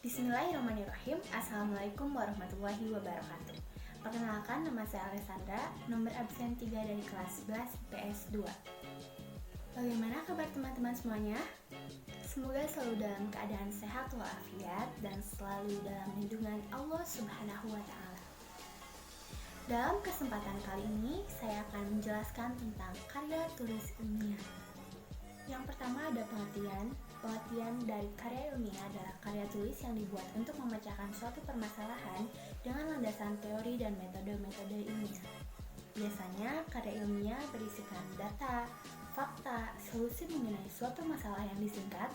Bismillahirrahmanirrahim. Assalamualaikum warahmatullahi wabarakatuh. Perkenalkan, nama saya Alessandra, nomor absen 3 dari kelas 11 PS 2. Bagaimana kabar teman-teman semuanya? Semoga selalu dalam keadaan sehat walafiat dan selalu dalam lindungan Allah Subhanahu wa Ta'ala. Dalam kesempatan kali ini, saya akan menjelaskan tentang karya tulis ilmiah. Yang pertama ada pengertian. Pengertian dari karya ilmiah adalah karya tulis yang dibuat untuk memecahkan suatu permasalahan dengan landasan teori dan metode-metode ilmiah. Biasanya, karya ilmiah berisikan data, fakta, solusi mengenai suatu masalah yang disingkat.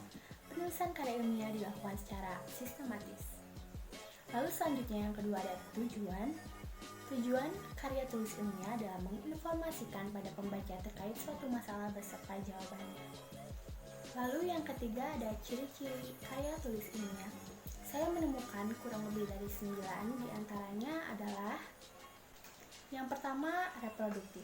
Penulisan karya ilmiah dilakukan secara sistematis. Lalu selanjutnya yang kedua ada tujuan. Tujuan karya tulis ilmiah adalah menginformasikan pada pembaca terkait suatu masalah beserta jawabannya. Lalu yang ketiga ada ciri-ciri karya tulis ilmiah. Saya menemukan kurang lebih dari 9, diantaranya adalah yang pertama reproduktif.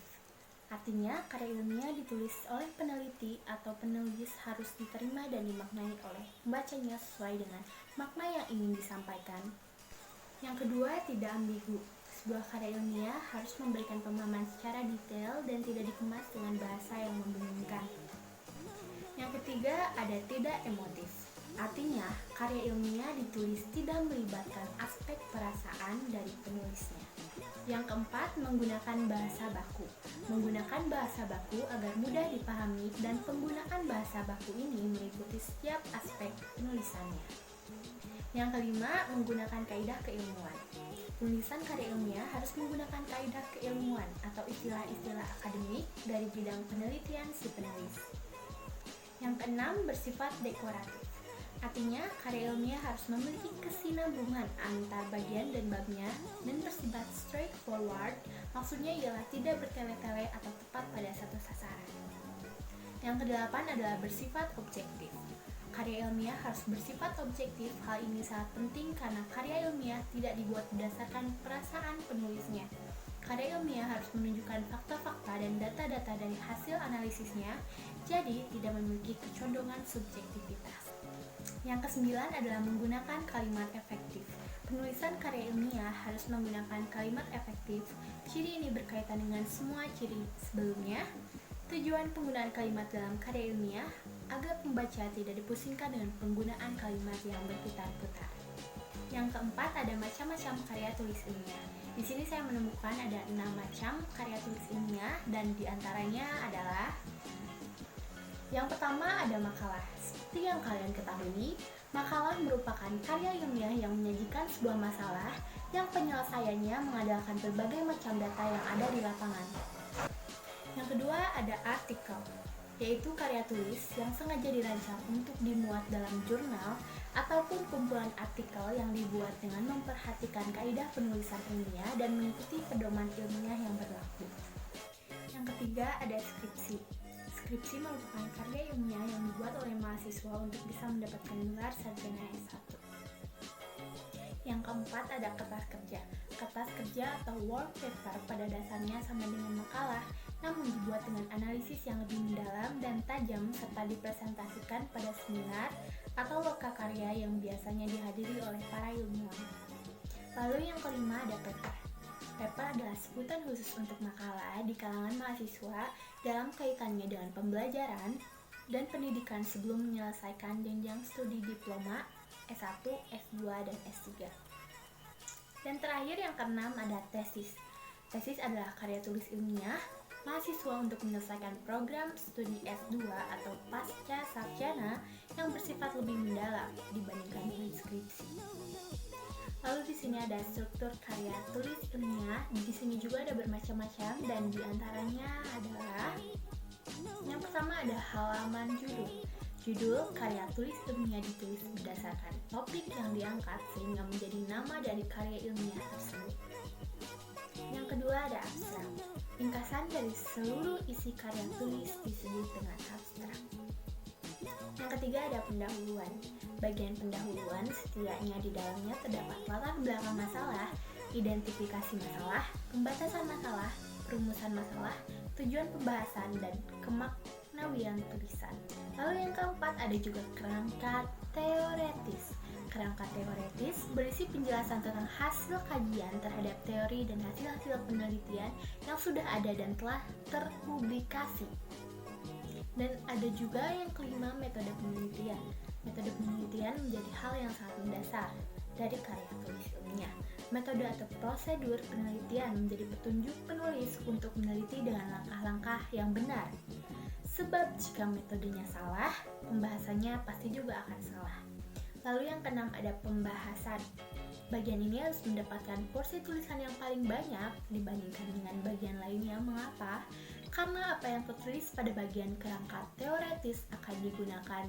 Artinya karya ilmiah ditulis oleh peneliti atau penulis harus diterima dan dimaknai oleh pembacanya sesuai dengan makna yang ingin disampaikan. Yang kedua tidak ambigu. Sebuah karya ilmiah harus memberikan pemahaman secara detail dan tidak dikemas dengan bahasa yang membingungkan. Yang ketiga ada tidak emotif. Artinya, karya ilmiah ditulis tidak melibatkan aspek perasaan dari penulisnya. Yang keempat, menggunakan bahasa baku. Menggunakan bahasa baku agar mudah dipahami dan penggunaan bahasa baku ini meliputi setiap aspek penulisannya. Yang kelima, menggunakan kaidah keilmuan. Penulisan karya ilmiah harus menggunakan kaidah keilmuan atau istilah-istilah akademik dari bidang penelitian si penulis. Yang keenam, bersifat dekoratif. Artinya, karya ilmiah harus memiliki kesinambungan antar bagian dan babnya dan bersifat straightforward, maksudnya ialah tidak bertele-tele atau tepat pada satu sasaran. Yang kedelapan adalah bersifat objektif. Karya ilmiah harus bersifat objektif. Hal ini sangat penting karena karya ilmiah tidak dibuat berdasarkan perasaan penulisnya. Karya ilmiah harus menunjukkan fakta-fakta dan data-data dari hasil analisisnya, jadi tidak memiliki kecondongan subjektivitas. Yang kesembilan adalah menggunakan kalimat efektif. Penulisan karya ilmiah harus menggunakan kalimat efektif. Ciri ini berkaitan dengan semua ciri sebelumnya. Tujuan penggunaan kalimat dalam karya ilmiah agar pembaca tidak dipusingkan dengan penggunaan kalimat yang berputar-putar. Yang keempat ada macam-macam karya tulis ilmiah. Di sini saya menemukan ada 6 macam karya tulis ilmiah dan diantaranya adalah yang pertama ada makalah. Seperti yang kalian ketahui, makalah merupakan karya ilmiah yang menyajikan sebuah masalah yang penyelesaiannya mengandalkan berbagai macam data yang ada di lapangan. Yang kedua ada artikel, yaitu karya tulis yang sengaja dirancang untuk dimuat dalam jurnal ataupun kumpulan artikel yang dibuat dengan memperhatikan kaidah penulisan ilmiah dan mengikuti pedoman ilmiah yang berlaku. Yang ketiga ada skripsi. Skripsi merupakan karya ilmiah yang dibuat oleh mahasiswa untuk bisa mendapatkan gelar sarjana S1. Yang keempat ada kertas kerja. Kertas kerja atau work paper pada dasarnya sama dengan makalah, namun dibuat dengan analisis yang lebih mendalam dan tajam serta dipresentasikan pada seminar atau lokakarya yang biasanya dihadiri oleh para ilmuwan. Lalu yang kelima ada paper. Paper adalah sebutan khusus untuk makalah di kalangan mahasiswa dalam kaitannya dengan pembelajaran dan pendidikan sebelum menyelesaikan jenjang studi diploma, S1, S2, dan S3. Dan terakhir yang keenam ada tesis. Tesis adalah karya tulis ilmiah mahasiswa untuk menyelesaikan program studi S2 atau pasca sarjana yang bersifat lebih mendalam dibandingkan dengan skripsi. Lalu di sini ada struktur karya tulis ilmiah. Di sini juga ada bermacam-macam dan diantaranya adalah yang pertama ada halaman judul. Judul karya tulis ilmiah ditulis berdasarkan topik yang diangkat sehingga menjadi nama dari karya ilmiah tersebut. Yang kedua ada abstrak. Ringkasan dari seluruh isi karya tulis disebut dengan abstrak. Yang ketiga ada pendahuluan. Bagian pendahuluan setidaknya di dalamnya terdapat latar belakang masalah, identifikasi masalah, pembatasan masalah, perumusan masalah, tujuan pembahasan, dan kemaknawian tulisan. Lalu yang keempat ada juga kerangka teoretis. Kerangka teoretis berisi penjelasan tentang hasil kajian terhadap teori dan hasil-hasil penelitian yang sudah ada dan telah terpublikasi. Dan ada juga yang kelima, metode penelitian. Metode penelitian menjadi hal yang sangat mendasar dari karya tulis ilmiah. Metode atau prosedur penelitian menjadi petunjuk penulis untuk meneliti dengan langkah-langkah yang benar. Sebab jika metodenya salah, pembahasannya pasti juga akan salah. Lalu yang keenam ada pembahasan. Bagian ini harus mendapatkan porsi tulisan yang paling banyak dibandingkan dengan bagian lainnya. Mengapa? Karena apa yang tertulis pada bagian kerangka teoretis akan digunakan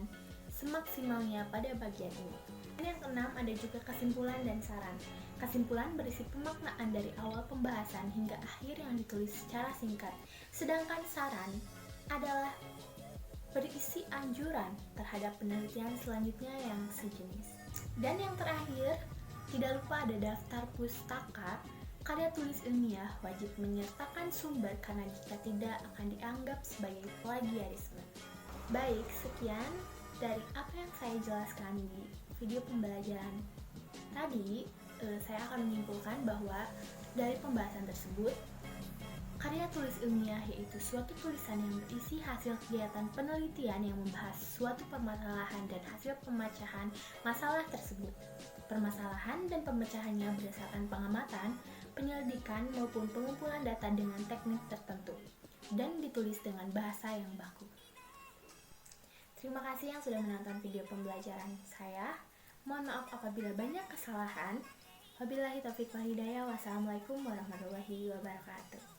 semaksimalnya pada bagian ini. Dan yang keenam ada juga kesimpulan dan saran. Kesimpulan berisi pemaknaan dari awal pembahasan hingga akhir yang ditulis secara singkat. Sedangkan saran adalah berisi anjuran terhadap penelitian selanjutnya yang sejenis. Dan yang terakhir, tidak lupa ada daftar pustaka. Karya tulis ilmiah wajib menyertakan sumber karena jika tidak akan dianggap sebagai plagiarisme. Baik, sekian dari apa yang saya jelaskan di video pembelajaran tadi. Saya akan menyimpulkan bahwa dari pembahasan tersebut, karya tulis ilmiah yaitu suatu tulisan yang berisi hasil kegiatan penelitian yang membahas suatu permasalahan dan hasil pemecahan masalah tersebut. Permasalahan dan pemecahannya berdasarkan pengamatan, penyelidikan maupun pengumpulan data dengan teknik tertentu dan ditulis dengan bahasa yang baku. Terima kasih yang sudah menonton video pembelajaran saya. Mohon maaf apabila banyak kesalahan. Wabillahi taufiq wal hidayah. Wassalamualaikum warahmatullahi wabarakatuh.